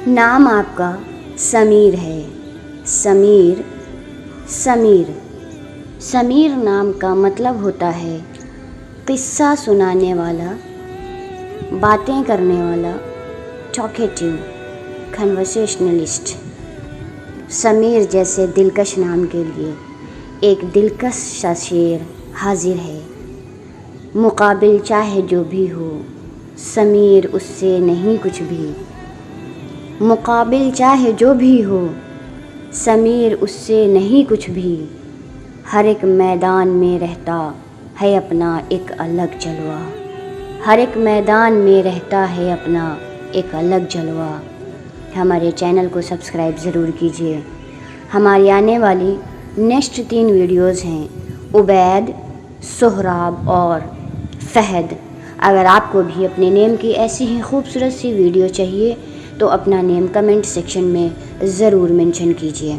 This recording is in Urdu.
نام آپ کا سمیر ہے، سمیر سمیر سمیر نام کا مطلب ہوتا ہے قصہ سنانے والا، باتیں کرنے والا، ٹاکیٹیو، کنورسیشنلسٹ۔ سمیر جیسے دلکش نام کے لیے ایک دلکش سا شعر حاضر ہے۔ مقابل چاہے جو بھی ہو، سمیر اس سے نہیں کچھ بھی۔ مقابل چاہے جو بھی ہو، سمیر اس سے نہیں کچھ بھی۔ ہر ایک میدان میں رہتا ہے اپنا ایک الگ جلوہ، ہر ایک میدان میں رہتا ہے اپنا ایک الگ جلوہ۔ ہمارے چینل کو سبسکرائب ضرور کیجیے۔ ہماری آنے والی نیکسٹ 3 ویڈیوز ہیں عبید، سہراب اور فہد۔ اگر آپ کو بھی اپنے نیم کی ایسی ہی خوبصورت سی ویڈیو چاہیے تو اپنا نیم کمنٹ سیکشن میں ضرور مینشن کیجیے۔